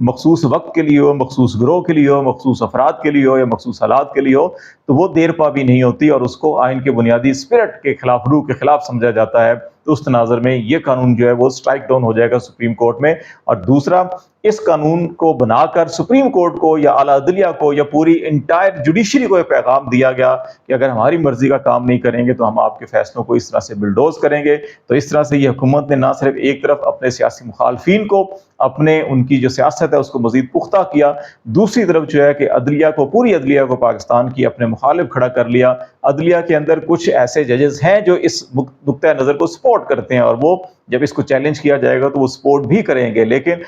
مخصوص وقت کے لیے ہو، مخصوص گروہ کے لیے ہو، مخصوص افراد کے لیے ہو یا مخصوص حالات کے لیے ہو، تو وہ دیر پا بھی نہیں ہوتی اور اس کو آئین کے بنیادی اسپرٹ کے خلاف، روح کے خلاف سمجھا جاتا ہے۔ تو اس تناظر میں یہ قانون جو ہے وہ سٹرائک ڈاؤن ہو جائے گا سپریم کورٹ میں۔ اور دوسرا، اس قانون کو بنا کر سپریم کورٹ کو یا اعلیٰ عدلیہ کو یا پوری انٹائر جوڈیشری کو یہ پیغام دیا گیا کہ اگر ہماری مرضی کا کام نہیں کریں گے تو ہم آپ کے فیصلوں کو اس طرح سے بلڈوز کریں گے۔ تو اس طرح سے یہ حکومت نے نہ صرف ایک طرف اپنے سیاسی مخالفین کو، اپنے ان کی جو سیاست ہے اس کو مزید پختہ کیا، دوسری طرف جو ہے کہ عدلیہ کو، پوری عدلیہ کو پاکستان کی اپنے مخالف کھڑا کر لیا۔ عدلیہ کے اندر کچھ ایسے ججز ہیں جو اس نقطۂ نظر کو سپورٹ کرتے ہیں، اور وہ جب اس کو چیلنج کیا جائے گا تو وہ سپورٹ بھی کریں گے، لیکن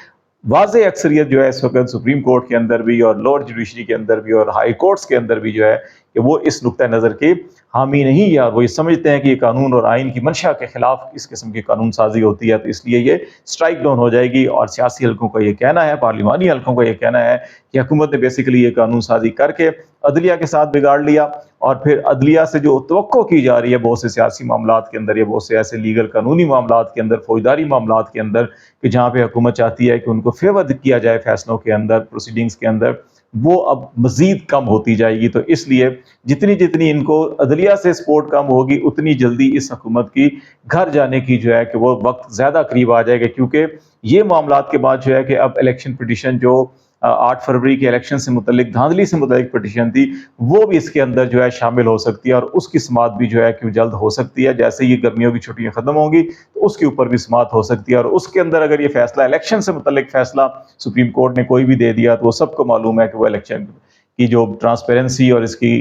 واضح اکثریت جو ہے اس وقت سپریم کورٹ کے اندر بھی اور لوور جوڈیشری کے اندر بھی اور ہائی کورٹس کے اندر بھی جو ہے کہ وہ اس نقطۂ نظر کے حامی نہیں ہے، اور وہ یہ سمجھتے ہیں کہ یہ قانون اور آئین کی منشا کے خلاف اس قسم کی قانون سازی ہوتی ہے، تو اس لیے یہ سٹرائک ڈاؤن ہو جائے گی۔ اور سیاسی حلقوں کا یہ کہنا ہے، پارلیمانی حلقوں کا یہ کہنا ہے کہ حکومت نے بیسیکلی یہ قانون سازی کر کے عدلیہ کے ساتھ بگاڑ لیا، اور پھر عدلیہ سے جو توقع کی جا رہی ہے بہت سے سیاسی معاملات کے اندر یا بہت سے ایسے لیگل قانونی معاملات کے اندر، فوجداری معاملات کے اندر، کہ جہاں پہ حکومت چاہتی ہے کہ ان کو فیور کیا جائے فیصلوں کے اندر، پروسیڈنگز کے اندر، وہ اب مزید کم ہوتی جائے گی۔ تو اس لیے جتنی ان کو عدلیہ سے سپورٹ کم ہوگی، اتنی جلدی اس حکومت کی گھر جانے کی جو ہے کہ وہ وقت زیادہ قریب آ جائے گا، کیونکہ یہ معاملات کے بعد جو ہے کہ اب الیکشن پٹیشن جو 8 فروری کے الیکشن سے متعلق، دھاندلی سے متعلق پٹیشن تھی، وہ بھی اس کے اندر جو ہے شامل ہو سکتی ہے، اور اس کی سماعت بھی جو ہے کہ جلد ہو سکتی ہے۔ جیسے یہ گرمیوں کی چھٹیاں ختم ہوں گی تو اس کے اوپر بھی سماعت ہو سکتی ہے، اور اس کے اندر اگر یہ فیصلہ الیکشن سے متعلق فیصلہ سپریم کورٹ نے کوئی بھی دے دیا تو وہ سب کو معلوم ہے کہ وہ الیکشن کی جو ٹرانسپیرنسی اور اس کی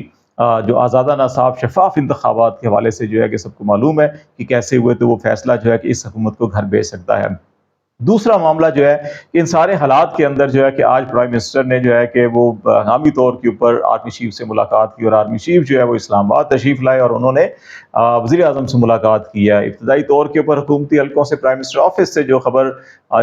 جو آزادانہ، صاف، شفاف انتخابات کے حوالے سے جو ہے کہ سب کو معلوم ہے کہ کیسے ہوئے، تو وہ فیصلہ جو ہے کہ اس حکومت کو گھر بھیج سکتا ہے۔ دوسرا معاملہ جو ہے کہ ان سارے حالات کے اندر جو ہے کہ آج پرائم منسٹر نے جو ہے کہ وہ ہنگامی طور کے اوپر آرمی چیف سے ملاقات کی، اور آرمی چیف جو ہے وہ اسلام آباد تشریف لائے اور انہوں نے وزیر اعظم سے ملاقات کی ہے۔ ابتدائی طور کے اوپر حکومتی حلقوں سے پرائم منسٹر آفس سے جو خبر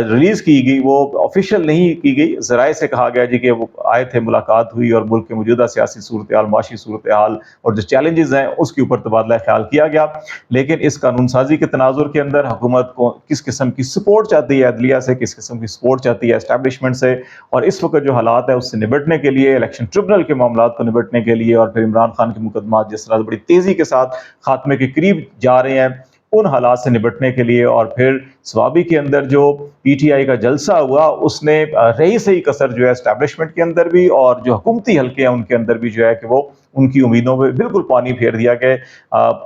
ریلیز کی گئی وہ آفیشیل نہیں کی گئی، ذرائع سے کہا گیا جی کہ وہ آئے تھے، ملاقات ہوئی اور ملک کے موجودہ سیاسی صورتحال، معاشی صورتحال اور جو چیلنجز ہیں اس کے اوپر تبادلہ خیال کیا گیا۔ لیکن اس قانون سازی کے تناظر کے اندر حکومت کو کس قسم کی سپورٹ چاہتی ہے عدلیہ سے، کس قسم کی سپورٹ چاہتی ہے اسٹیبلشمنٹ سے، اور اس وقت جو حالات ہے اس سے نمٹنے کے لیے، الیکشن ٹریبونل کے معاملات کو نمٹنے کے لیے، اور پھر عمران خان کے مقدمات جس طرح بڑی تیزی کے ساتھ خاتمے کے قریب جا رہے ہیں، ان حالات سے نمٹنے کے لیے، اور پھر سوابی کے اندر جو پی ٹی آئی کا جلسہ ہوا اس نے رہی صحیح کسر جو ہے اسٹیبلشمنٹ کے اندر بھی اور جو حکومتی حلقے ہیں ان کے اندر بھی جو ہے کہ وہ ان کی امیدوں پہ بالکل پانی پھیر دیا کہ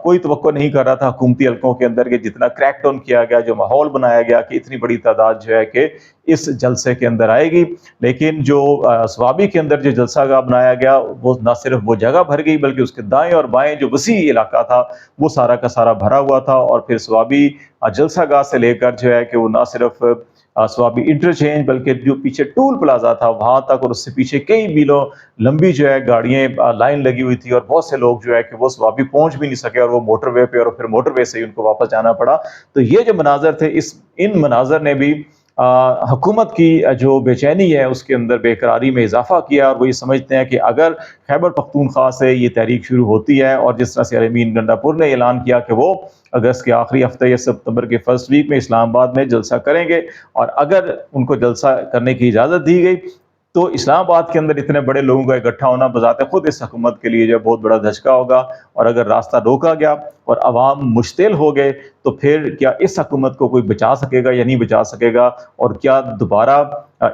کوئی توقع نہیں کر رہا تھا حکومتی حلقوں کے اندر کہ جتنا کریک ڈاؤن کیا گیا، جو ماحول بنایا گیا کہ اتنی بڑی تعداد جو ہے کہ اس جلسے کے اندر آئے گی۔ لیکن جو سوابی کے اندر جو جلسہ گاہ بنایا گیا وہ نہ صرف وہ جگہ بھر گئی بلکہ اس کے دائیں اور بائیں جو وسیع علاقہ تھا وہ سارا کا سارا بھرا ہوا تھا، اور پھر سوابی جلسہ گاہ سے لے کر جو ہے کہ وہ نہ صرف سوابی انٹرچینج بلکہ جو پیچھے ٹول پلازا تھا وہاں تک، اور اس سے پیچھے کئی میلوں لمبی جو ہے گاڑیاں لائن لگی ہوئی تھی، اور بہت سے لوگ جو ہے کہ وہ سوابی پہنچ بھی نہیں سکے اور وہ موٹر وے پہ اور پھر موٹر وے سے ہی ان کو واپس جانا پڑا۔ تو یہ جو مناظر تھے، ان مناظر نے بھی حکومت کی جو بے چینی ہے اس کے اندر بے قراری میں اضافہ کیا، اور وہ یہ سمجھتے ہیں کہ اگر خیبر پختونخوا سے یہ تحریک شروع ہوتی ہے، اور جس طرح سے ارمین گنڈا پور نے اعلان کیا کہ وہ اگست کے آخری ہفتے یا ستمبر کے فرسٹ ویک میں اسلام آباد میں جلسہ کریں گے، اور اگر ان کو جلسہ کرنے کی اجازت دی گئی تو اسلام آباد کے اندر اتنے بڑے لوگوں کا اکٹھا ہونا بذات خود اس حکومت کے لیے جو بہت بڑا دھچکا ہوگا، اور اگر راستہ روکا گیا اور عوام مشتعل ہو گئے تو پھر کیا اس حکومت کو کوئی بچا سکے گا یا نہیں بچا سکے گا، اور کیا دوبارہ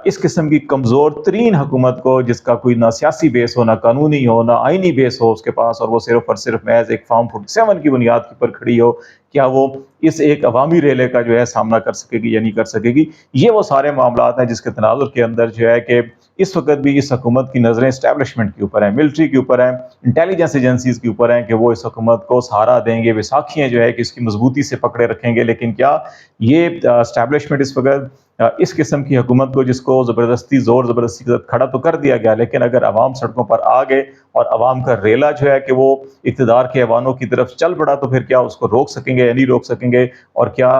اس قسم کی کمزور ترین حکومت کو جس کا کوئی نہ سیاسی بیس ہو، نہ قانونی ہو، نہ آئینی بیس ہو اس کے پاس، اور وہ صرف اور صرف محض ایک فارم 47 کی بنیاد کے پر کھڑی ہو، کیا وہ اس ایک عوامی ریلے کا جو ہے سامنا کر سکے گی یا نہیں کر سکے گی؟ یہ وہ سارے معاملات ہیں جس کے تناظر کے اندر جو ہے کہ اس وقت بھی اس حکومت کی نظریں اسٹیبلشمنٹ کے اوپر ہیں، ملٹری کے اوپر ہیں، انٹیلیجنس ایجنسیز کے اوپر ہیں کہ وہ اس حکومت کو سہارا دیں گے، وساکھیاں جو ہے کہ اس کی مضبوطی سے پکڑے رکھیں گے۔ لیکن کیا یہ اسٹیبلشمنٹ اس وقت اس قسم کی حکومت کو جس کو زبردستی زور زبردستی کے ساتھ کھڑا تو کر دیا گیا، لیکن اگر عوام سڑکوں پر آ گئے اور عوام کا ریلا جو ہے کہ وہ اقتدار کے ایوانوں کی طرف چل پڑا تو پھر کیا اس کو روک سکیں گے یا نہیں روک سکیں گے؟ اور کیا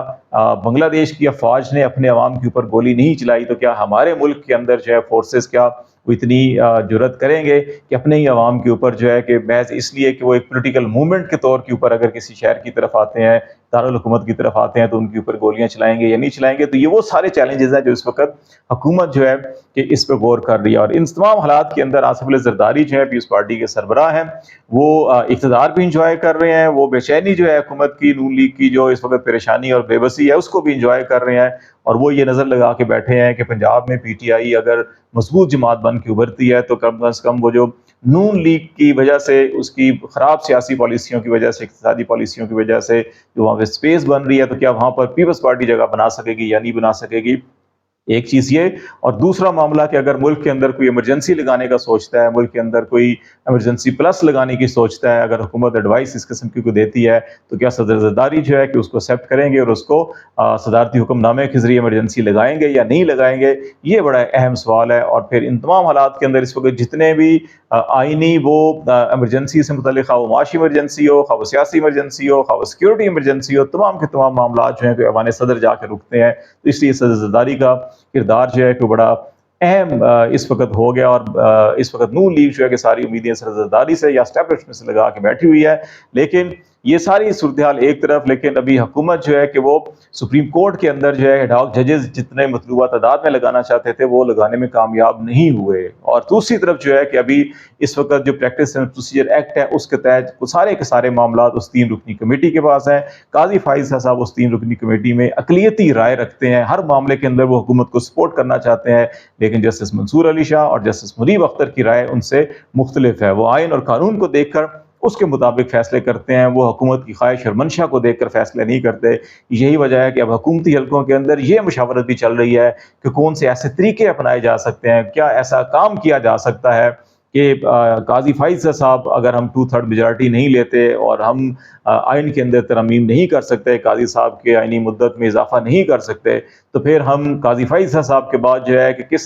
بنگلہ دیش کی افواج نے اپنے عوام کے اوپر گولی نہیں چلائی تو کیا ہمارے ملک کے اندر جو ہے فورسز کیا وہ اتنی جرت کریں گے کہ اپنے ہی عوام کے اوپر جو ہے کہ محض اس لیے کہ وہ ایک پولیٹیکل موومنٹ کے طور کے اوپر اگر کسی شہر کی طرف آتے ہیں، دارالحکومت کی طرف آتے ہیں، تو ان کے اوپر گولیاں چلائیں گے یا نہیں چلائیں گے. تو یہ وہ سارے چیلنجز ہیں جو اس وقت حکومت جو ہے کہ اس پہ غور کر رہی ہے. اور ان تمام حالات کے اندر آصف علی زرداری جو ہے پیپلز پارٹی کے سربراہ ہیں، وہ اقتدار بھی انجوائے کر رہے ہیں، وہ بے چینی جو ہے حکومت کی، نون لیگ کی جو اس وقت پریشانی اور بے بسی ہے اس کو بھی انجوائے کر رہے ہیں. اور وہ یہ نظر لگا کے بیٹھے ہیں کہ پنجاب میں پی ٹی آئی اگر مضبوط جماعت بن کے ابھرتی ہے تو کم از کم وہ جو نون لیگ کی وجہ سے، اس کی خراب سیاسی پالیسیوں کی وجہ سے، اقتصادی پالیسیوں کی وجہ سے جو وہاں پہ اسپیس بن رہی ہے، تو کیا وہاں پر پیپلز پارٹی جگہ بنا سکے گی یا نہیں بنا سکے گی. ایک چیز یہ. اور دوسرا معاملہ کہ اگر ملک کے اندر کوئی ایمرجنسی لگانے کا سوچتا ہے، ملک کے اندر کوئی ایمرجنسی پلس لگانے کی سوچتا ہے، اگر حکومت ایڈوائس اس قسم کی کو دیتی ہے تو کیا صدر زرداری جو ہے کہ اس کو ایکسیپٹ کریں گے اور اس کو صدارتی حکم نامے کے ذریعے ایمرجنسی لگائیں گے یا نہیں لگائیں گے. یہ بڑا اہم سوال ہے. اور پھر ان تمام حالات کے اندر اس وقت جتنے بھی آئینی وہ ایمرجنسی سے متعلق، خواہ وہ معاشی ایمرجنسی ہو، خواہ وہ سیاسی ایمرجنسی ہو، خواہ وہ سیکورٹی ایمرجنسی ہو، تمام کے تمام معاملات جو ہیں کہ ایوان صدر جا کے رکتے ہیں. تو اس لیے صدر زرداری کا کردار جو ہے کہ بڑا اہم اس وقت ہو گیا. اور اس وقت نون لیگ جو ہے کہ ساری امیدیں صدر زرداری سے یا اسٹیبلشمنٹ سے لگا کے بیٹھی ہوئی ہے. لیکن یہ ساری صورتحال ایک طرف، لیکن ابھی حکومت جو ہے کہ وہ سپریم کورٹ کے اندر جو ہے ڈاک ججز جتنے مطلوبہ تعداد میں لگانا چاہتے تھے وہ لگانے میں کامیاب نہیں ہوئے. اور دوسری طرف جو ہے کہ ابھی اس وقت جو پریکٹس اینڈ پروسیجر ایکٹ ہے اس کے تحت سارے کے سارے معاملات اس 3 رکنی کمیٹی کے پاس ہیں. قاضی فائز صاحب اس 3 رکنی کمیٹی میں اقلیتی رائے رکھتے ہیں. ہر معاملے کے اندر وہ حکومت کو سپورٹ کرنا چاہتے ہیں، لیکن جسٹس منصور علی شاہ اور جسٹس منیب اختر کی رائے ان سے مختلف ہے. وہ آئین اور قانون کو دیکھ کر اس کے مطابق فیصلے کرتے ہیں، وہ حکومت کی خواہش اور منشا کو دیکھ کر فیصلے نہیں کرتے. یہی وجہ ہے کہ اب حکومتی حلقوں کے اندر یہ مشاورت بھی چل رہی ہے کہ کون سے ایسے طریقے اپنائے جا سکتے ہیں، کیا ایسا کام کیا جا سکتا ہے کہ قاضی فائز صاحب اگر ہم 2/3 میجارٹی نہیں لیتے اور ہم آئین کے اندر ترمیم نہیں کر سکتے، قاضی صاحب کے آئینی مدت میں اضافہ نہیں کر سکتے، تو پھر ہم قاضی فائز صاحب کے بعد جو ہے کہ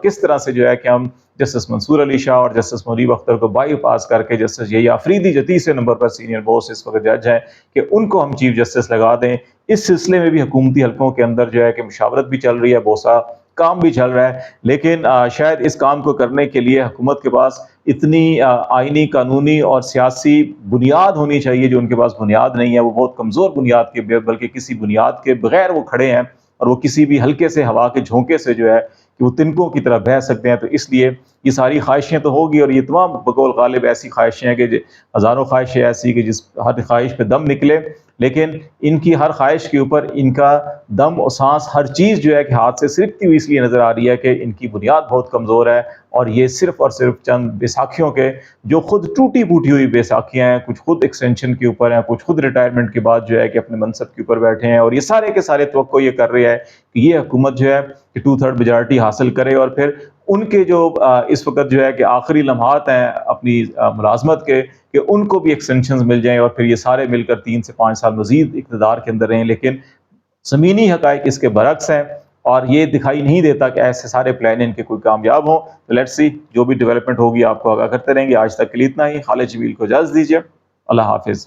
کس طرح سے جو ہے کہ ہم جسٹس منصور علی شاہ اور جسٹس منیب اختر کو بائی پاس کر کے جسٹس یحییٰ آفریدی جو تیسرے نمبر پر سینئر موسٹ اس وقت جج ہیں کہ ان کو ہم چیف جسٹس لگا دیں. اس سلسلے میں بھی حکومتی حلقوں کے اندر جو ہے کہ مشاورت بھی چل رہی ہے، بہت سا کام بھی چل رہا ہے. لیکن شاید اس کام کو کرنے کے لیے حکومت کے پاس اتنی آئینی، قانونی اور سیاسی بنیاد ہونی چاہیے جو ان کے پاس بنیاد نہیں ہے. وہ بہت کمزور بنیاد کے بلکہ کسی بنیاد کے بغیر وہ کھڑے ہیں، اور وہ کسی بھی ہلکے سے ہوا کے جھونکے سے جو ہے کہ وہ تنکوں کی طرح بہہ سکتے ہیں. تو اس لیے یہ ساری خواہشیں تو ہوگی، اور یہ تمام بقول غالب ایسی خواہشیں ہیں کہ ہزاروں خواہشیں ایسی کہ جس ہر خواہش پہ دم نکلے، لیکن ان کی ہر خواہش کے اوپر ان کا دم و سانس ہر چیز جو ہے کہ ہاتھ سے سرکتی ہوئی اس لیے نظر آ رہی ہے کہ ان کی بنیاد بہت کمزور ہے. اور یہ صرف اور صرف چند بیساکھیوں کے جو خود ٹوٹی پوٹی ہوئی بیساکھیاں ہیں، کچھ خود ایکسٹینشن کے اوپر ہیں، کچھ خود ریٹائرمنٹ کے بعد جو ہے کہ اپنے منصب کے اوپر بیٹھے ہیں. اور یہ سارے کے سارے توقع یہ کر رہے ہیں کہ یہ حکومت جو ہے کہ 2/3 میجارٹی حاصل کرے، اور پھر ان کے جو اس وقت جو ہے کہ آخری لمحات ہیں اپنی ملازمت کے، کہ ان کو بھی ایکسٹینشنز مل جائیں اور پھر یہ سارے مل کر 3 سے 5 سال مزید اقتدار کے اندر رہیں. لیکن زمینی حقائق اس کے برعکس ہیں، اور یہ دکھائی نہیں دیتا کہ ایسے سارے پلان ان کے کوئی کامیاب ہوں. تو لیٹس سی جو بھی ڈیولپمنٹ ہوگی آپ کو آگاہ کرتے رہیں گے. آج تک کے لیے اتنا ہی. خالد جمیل کو اجازت دیجیے. اللہ حافظ.